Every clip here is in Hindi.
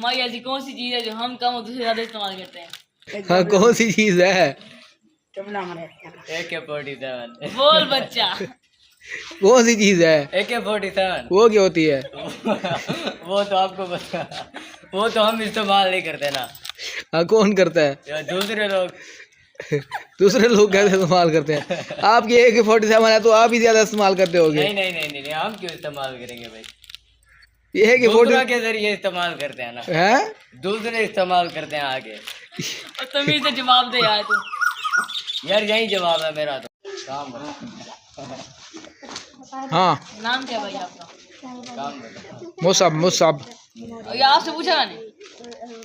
हमारी ऐसी कौन सी चीज़ है जो हम कम और दूसरे ज़्यादा इस्तेमाल करते हैं? हाँ, कौन सी चीज है? AK-47 बोल बच्चा। कौन सी चीज है? AK-47 वो क्या होती है? वो तो आपको पता, वो तो हम इस्तेमाल नहीं करते ना, हाँ, कौन करता है? या दूसरे लोग। दूसरे लोग कैसे इस्तेमाल करते हैं? आपकी AK-47 है तो आप ही ज्यादा इस्तेमाल करते होगे। नहीं नहीं नहीं नहीं, हम क्यों इस्तेमाल करेंगे भाई? ये है कि दूसरा के जरिए इस्तेमाल करते हैं ना, है? दूसरे इस्तेमाल करते हैं आगे। और तमीज़ से जवाब दे यार तू। यार यही जवाब है मेरा तो। काम करो, हाँ, नाम क्या है भाई आपका? काम करो। Musab Musab. ये आपसे पूछा मैंने।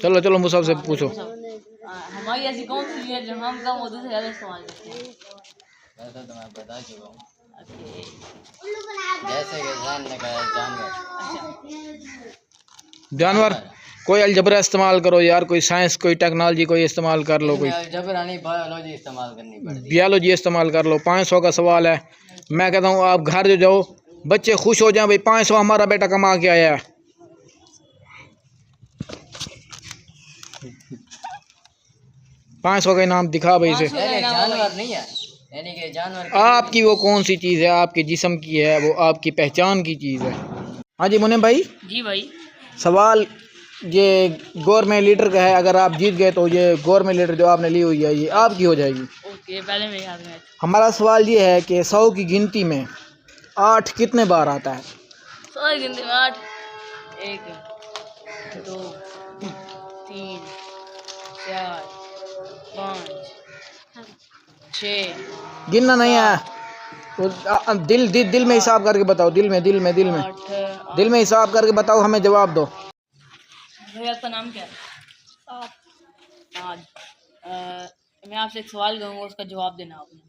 चलो चलो मुसाब से पूछो। हमारी ऐसी कौन सी चीज़ है जो हम कम और दूसरे ज़्यादा इस्तेमाल करते हैं? वैसे तो मैं बता चुका हूँ, ओके। जैसे कि जान ने कहा जानवर। अच्छा, जानवर? कोई अलजबरा इस्तेमाल करो यार, कोई साइंस, कोई टेक्नोलॉजी, कोई इस्तेमाल कर लो, कोई जबरानी बायोलॉजी इस्तेमाल करनी पड़ती बियोलॉजी इस्तेमाल कर लो। 500 का सवाल है। मैं कहता हूँ आप घर जो जाओ, बच्चे खुश हो जाए, भाई 500 हमारा बेटा कमा के आया है। 500 का इनाम दिखा भाई से। है। अरे जानवर नहीं है, यानी कि जानवर आपकी वो कौन सी चीज़ है, आपके जिस्म की है, वो आपकी पहचान की चीज़ है। हाँ जी मुनीम भाई, जी भाई। सवाल ये गवर्नमेंट लीडर का है। अगर आप जीत गए तो ये गवर्नमेंट लीडर जो आपने ली हुई है ये आपकी हो जाएगी। ओके, पहले मेरे हाथ में। हमारा सवाल ये है कि 100 की गिनती में 8 कितने बार आता है? 100 की गिनती में 8। 1 2 3 4 5 6 गिनना नहीं है, तो दिल में हिसाब करके बताओ। दिल में 8। दिल में हिसाब करके बताओ, हमें जवाब दो। भाई आपका नाम क्या है? आज मैं आपसे एक सवाल करूँगा, उसका जवाब देना आपने।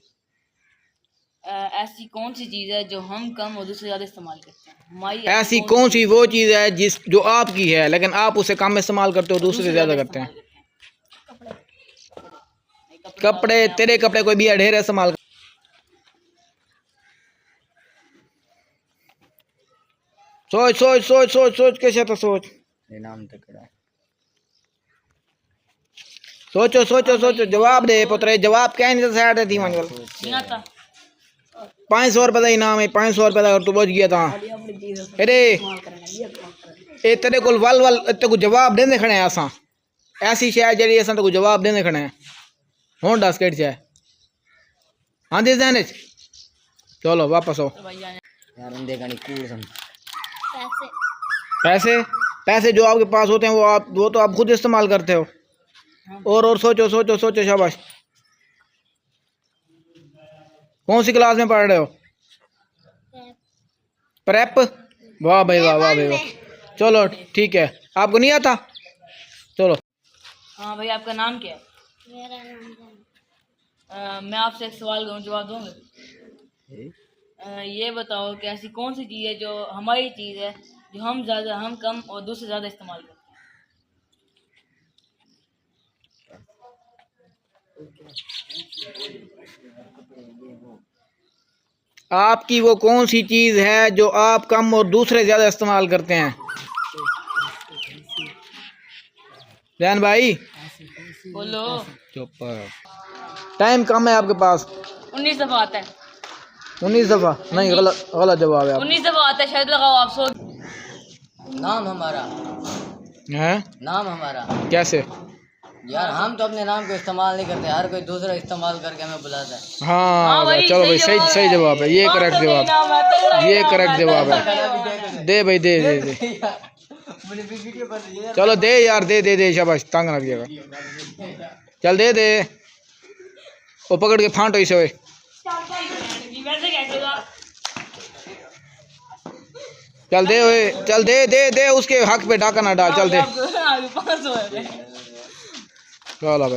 ऐसी कौन सी चीज़ है जो हम कम और दूसरे ज़्यादा इस्तेमाल करते हैं? हमारी ऐसी कौन सी वो चीज़ है जिस जो आपकी है लेकिन आप उसे कम इस्तेमाल करते हो, दूसरे ज़्यादा करते हैं? कपड़े? तेरे कपड़े कोई भी ढेर इस्तेमाल। सोच सोच सोच सोच सोच कैसे तो सोच। नाम तकड़ा सोचो सोचो सोचो, जवाब दे पुत्र, जवाब क्या नहीं साइड है दीवान वाला। नहीं आता। 500 रुपये का इनाम है, 500 रुपये का तू बच गया था। अरे ए तेरे को वल वल ते को जवाब देने खड़े हैं असा, ऐसी शय जी असा तो जवाब देने खड़े हैं। हूँ दस केट शय हाँ दे देने। चलो वापस आओ। यार अंधे का नहीं कूड़ समझ। पैसे? पैसे जो आपके पास होते हैं वो तो आप खुद इस्तेमाल करते हो। और सोचो सोचो सोचो, शाबाश। कौन सी क्लास में पढ़ रहे हो? प्रेप? वाह भाई वाह, वाह भाई वाह। चलो ठीक है, आपको नहीं आता? चलो। हाँ भाई, आपका नाम क्या है? मेरा नाम मैं आपसे एक सवाल करूँ, जवाब दोगे? ये बताओ कि ऐसी कौन सी चीज़ है जो हमारी चीज़ है जो हम कम और दूसरे ज़्यादा इस्तेमाल करते हैं? आपकी वो कौन सी चीज़ है जो आप कम और दूसरे ज़्यादा इस्तेमाल करते हैं? जैन भाई बोलो। चुप। टाइम कम है आपके पास। 19 दफ़ा आता है। 19 दफ़ा? नहीं, गलत जवाब है। 19 दफ़ा आता है, शायद लगाओ आप। सो नाम हमारा है? नाम हमारा कैसे? यार हम तो अपने नाम को इस्तेमाल नहीं करते, हर कोई दूसरा इस्तेमाल करके हमें बुलाता है। हाँ भाई, चलो भाई, सही सही जवाब है, ये करेक्ट जवाब, ये करेक्ट जवाब है। दे भाई दे दे दे, चलो दे यार, दे दे दे, शाबाश, तंग ना किएगा। चल दे दे, वो पकड़ के फांटो इसे। ओए चल दे, ओए चल दे दे दे, उसके हक पे डाका ना डाल। चल दे, चलो भाई।